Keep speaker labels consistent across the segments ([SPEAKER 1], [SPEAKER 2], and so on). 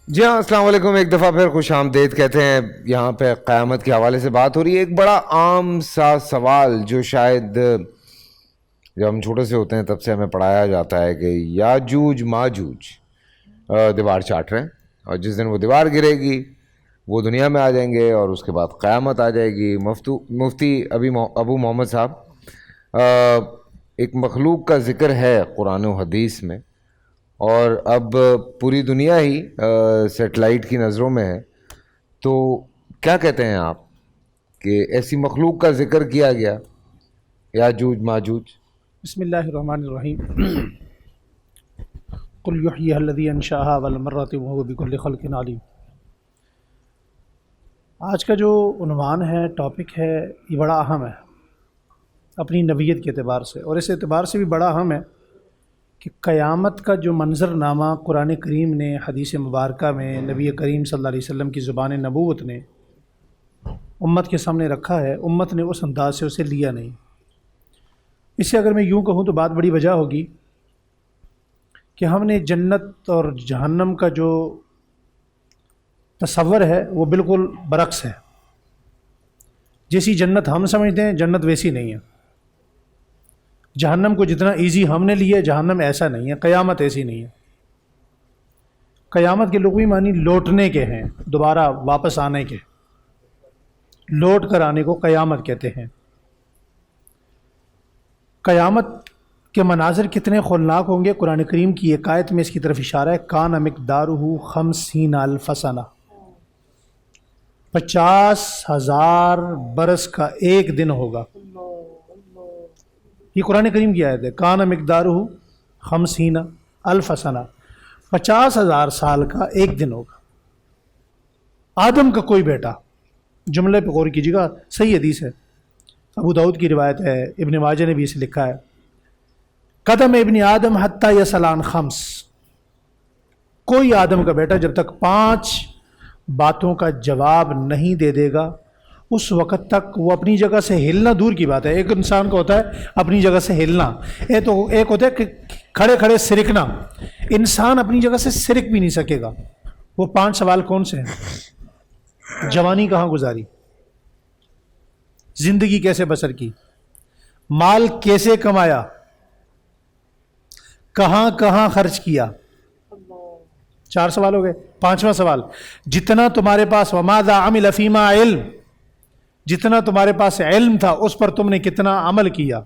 [SPEAKER 1] جی ہاں، السلام علیکم. ایک دفعہ پھر خوش آمدید کہتے ہیں. یہاں پہ قیامت کے حوالے سے بات ہو رہی ہے. ایک بڑا عام سا سوال جو شاید جب ہم چھوٹے سے ہوتے ہیں تب سے ہمیں پڑھایا جاتا ہے کہ یاجوج ماجوج دیوار چاٹ رہے ہیں، اور جس دن وہ دیوار گرے گی وہ دنیا میں آ جائیں گے، اور اس کے بعد قیامت آ جائے گی. مفتی ابو محمد صاحب، ایک مخلوق کا ذکر ہے قرآن و حدیث میں، اور اب پوری دنیا ہی سیٹلائٹ کی نظروں میں ہے، تو کیا کہتے ہیں آپ کہ ایسی مخلوق کا ذکر کیا گیا یاجوج ماجوج؟
[SPEAKER 2] بسم اللہ الرحمن الرحیم. قل یحییھا الذی انشأھا اول مرۃ وہو بکل خلق علیم. آج کا جو عنوان ہے، ٹاپک ہے، یہ بڑا اہم ہے اپنی نوعیت کے اعتبار سے، اور اس اعتبار سے بھی بڑا اہم ہے کہ قیامت کا جو منظر نامہ قرآن کریم نے حدیث مبارکہ میں نبی کریم صلی اللہ علیہ وسلم کی زبان نبوت نے امت کے سامنے رکھا ہے، امت نے اس انداز سے اسے لیا نہیں. اس سے اگر میں یوں کہوں تو بات بڑی وجہ ہوگی کہ ہم نے جنت اور جہنم کا جو تصور ہے وہ بالکل برعکس ہے. جیسی جنت ہم سمجھتے ہیں جنت ویسی نہیں ہے. جہنم کو جتنا ایزی ہم نے لیا، جہنم ایسا نہیں ہے. قیامت ایسی نہیں ہے. قیامت کے لغوی معنی لوٹنے کے ہیں، دوبارہ واپس آنے کے، لوٹ کر آنے کو قیامت کہتے ہیں. قیامت کے مناظر کتنے خولناک ہوں گے. قرآن کریم کی ایک آیت میں اس کی طرف اشارہ ہے. کان مقدارہ 50,000 سنہ، 50,000 برس کا ایک دن ہوگا. یہ قرآن کریم کی آیت ہے. کان مقدارہ 50,000 سنہ، 50,000 سال کا ایک دن ہوگا. آدم کا کوئی بیٹا، جملے پہ غور کیجیے گا، صحیح حدیث ہے، ابو داؤد کی روایت ہے، ابن ماجہ نے بھی اسے لکھا ہے. قدم ابن آدم حتی یسلان خمس، کوئی آدم کا بیٹا جب تک 5 باتوں کا جواب نہیں دے دے گا اس وقت تک وہ اپنی جگہ سے ہلنا دور کی بات ہے. ایک انسان کا ہوتا ہے اپنی جگہ سے ہلنا، ایک ہوتا ہے کہ کھڑے کھڑے سرکنا. انسان اپنی جگہ سے سرک بھی نہیں سکے گا. وہ 5 سوال کون سے ہیں؟ جوانی کہاں گزاری، زندگی کیسے بسر کی، مال کیسے کمایا، کہاں کہاں خرچ کیا. 4 سوال ہو گئے. 5واں سوال، جتنا تمہارے پاس وماذا عمل فیما علم، جتنا تمہارے پاس علم تھا اس پر تم نے کتنا عمل کیا.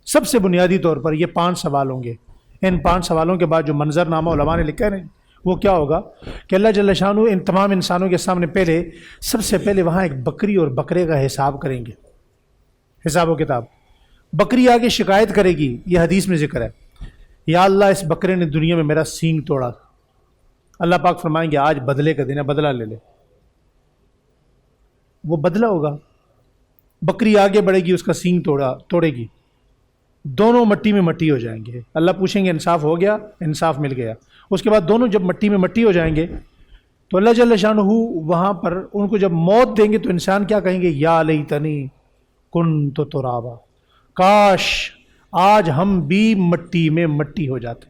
[SPEAKER 2] سب سے بنیادی طور پر یہ 5 سوال ہوں گے. ان 5 سوالوں کے بعد جو منظر نامہ علماء نے لکھا ہے وہ کیا ہوگا کہ اللہ جل شانہ ان تمام انسانوں کے سامنے سب سے پہلے وہاں ایک بکری اور بکرے کا حساب کریں گے. حساب و کتاب. بکری آگے شکایت کرے گی، یہ حدیث میں ذکر ہے، یا اللہ اس بکرے نے دنیا میں میرا سینگ توڑا. اللہ پاک فرمائیں گے آج بدلے کا دن ہے، بدلہ لے لے. وہ بدلہ ہوگا. بکری آگے بڑھے گی، اس کا سینگ توڑے گی، دونوں مٹی میں مٹی ہو جائیں گے. اللہ پوچھیں گے انصاف ہو گیا؟ انصاف مل گیا. اس کے بعد دونوں جب مٹی میں مٹی ہو جائیں گے تو اللہ جل شانہ وہاں پر ان کو جب موت دیں گے تو انسان کیا کہیں گے؟ یا لیتنی کنت ترابا، کاش آج ہم بھی مٹی میں مٹی ہو جاتے.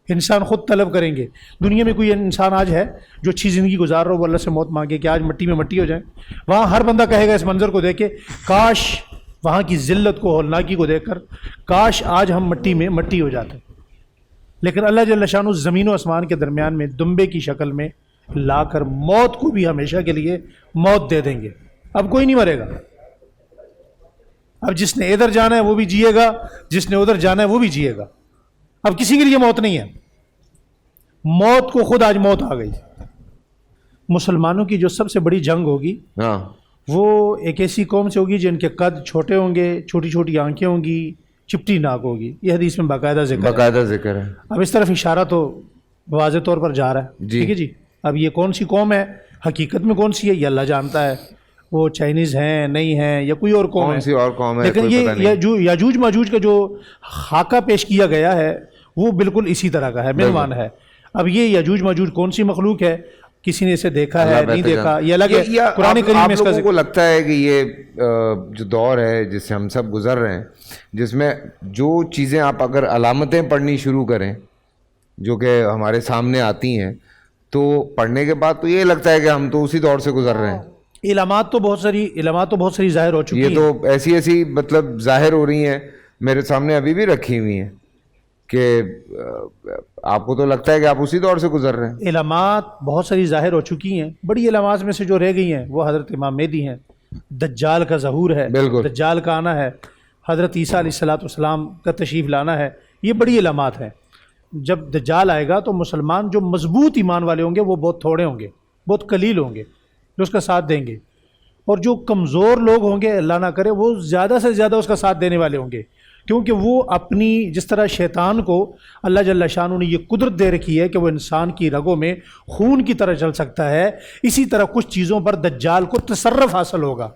[SPEAKER 2] انسان خود طلب کریں گے. دنیا میں کوئی انسان آج ہے جو اچھی زندگی گزار رہا ہو وہ اللہ سے موت مانگے کہ آج مٹی میں مٹی ہو جائیں؟ وہاں ہر بندہ کہے گا اس منظر کو دیکھ کے، کاش وہاں کی ذلت کو، ہولناکی کو دیکھ کر، کاش آج ہم مٹی میں مٹی ہو جاتے. لیکن اللہ جل شانہ زمین و آسمان کے درمیان میں دمبے کی شکل میں لا کر موت کو بھی ہمیشہ کے لیے موت دے دیں گے. اب کوئی نہیں مرے گا. اب جس نے ادھر جانا ہے وہ بھی جیے گا، جس نے ادھر جانا ہے وہ بھی جیے گا. اب کسی کے لیے موت نہیں ہے. موت کو خود آج موت آ گئی. مسلمانوں کی جو سب سے بڑی جنگ ہوگی وہ ایک ایسی قوم سے ہوگی جن کے قد چھوٹے ہوں گے، چھوٹی چھوٹی آنکھیں ہوں گی، چپٹی ناک ہوگی. یہ حدیث میں باقاعدہ ذکر ہے. اب اس طرف اشارہ تو واضح طور پر جا رہا ہے. ٹھیک ہے جی. اب یہ کون سی قوم ہے، حقیقت میں کون سی ہے، یہ اللہ جانتا ہے. وہ چائنیز ہیں، نہیں ہیں، یا کوئی اور قوم ہے. لیکن یہ یاجوج ماجوج کا جو خاکہ پیش کیا گیا ہے وہ بالکل اسی طرح کا ہے، عنوان ہے. اب یہ یاجوج ماجوج کون سی مخلوق ہے؟ کسی نے اسے دیکھا ہے
[SPEAKER 1] اللہ
[SPEAKER 2] نہیں
[SPEAKER 1] بہتر
[SPEAKER 2] دیکھا
[SPEAKER 1] جانتا۔
[SPEAKER 2] یہ الگ ہے،
[SPEAKER 1] یا
[SPEAKER 2] قرآن کریم میں اس کا
[SPEAKER 1] آپ لوگوں کو لگتا ہے کہ یہ جو دور ہے جس سے ہم سب گزر رہے ہیں، جس میں جو چیزیں آپ اگر علامتیں پڑھنی شروع کریں جو کہ ہمارے سامنے آتی ہیں، تو پڑھنے کے بعد تو یہ لگتا ہے کہ ہم تو اسی دور سے گزر رہے ہیں۔
[SPEAKER 2] علامات تو بہت ساری ظاہر ہو چکی
[SPEAKER 1] یہ
[SPEAKER 2] ہیں۔
[SPEAKER 1] تو ایسی مطلب ظاہر ہو رہی ہیں، میرے سامنے ابھی بھی رکھی ہوئی ہیں کہ آپ کو تو لگتا ہے کہ آپ اسی دور سے گزر رہے ہیں۔
[SPEAKER 2] علامات بہت ساری ظاہر ہو چکی ہیں، بڑی علامات میں سے جو رہ گئی ہیں وہ حضرت امام مہدی ہیں، دجال کا ظہور ہے،
[SPEAKER 1] بالکل۔
[SPEAKER 2] دجال کا آنا ہے، حضرت عیسیٰ علیہ السلام کا تشریف لانا ہے، یہ بڑی علامات ہیں۔ جب دجال آئے گا تو مسلمان جو مضبوط ایمان والے ہوں گے وہ بہت تھوڑے ہوں گے، بہت قلیل ہوں گے جو اس کا ساتھ دیں گے، اور جو کمزور لوگ ہوں گے اللہ نہ کرے وہ زیادہ سے زیادہ اس کا ساتھ دینے والے ہوں گے، کیونکہ وہ اپنی جس طرح شیطان کو اللہ جل شانہ نے یہ قدرت دے رکھی ہے کہ وہ انسان کی رگوں میں خون کی طرح چل سکتا ہے، اسی طرح کچھ چیزوں پر دجال کو تصرف حاصل ہوگا،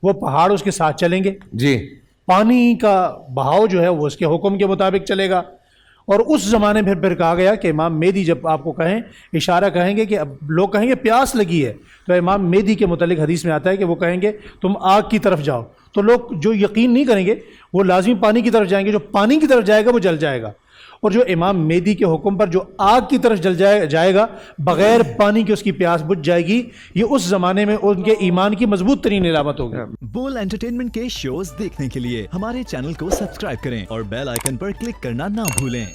[SPEAKER 2] وہ پہاڑ اس کے ساتھ چلیں گے،
[SPEAKER 1] جی،
[SPEAKER 2] پانی کا بہاؤ جو ہے وہ اس کے حکم کے مطابق چلے گا، اور اس زمانے میں پھر کہا گیا کہ امام مہدی جب آپ کو کہیں اشارہ کہیں گے کہ اب لوگ کہیں گے پیاس لگی ہے، تو امام مہدی کے متعلق حدیث میں آتا ہے کہ وہ کہیں گے تم آگ کی طرف جاؤ، تو لوگ جو یقین نہیں کریں گے وہ لازمی پانی کی طرف جائیں گے، جو پانی کی طرف جائے گا وہ جل جائے گا، اور جو امام مہدی کے حکم پر جو آگ کی طرف جل جائے گا بغیر پانی کے اس کی پیاس بجھ جائے گی، یہ اس زمانے میں ان کے ایمان کی مضبوط ترین علامت ہوگی۔
[SPEAKER 3] بول انٹرٹینمنٹ کے شوز دیکھنے کے لیے ہمارے چینل کو سبسکرائب کریں اور بیل آئیکن پر کلک کرنا نہ بھولیں۔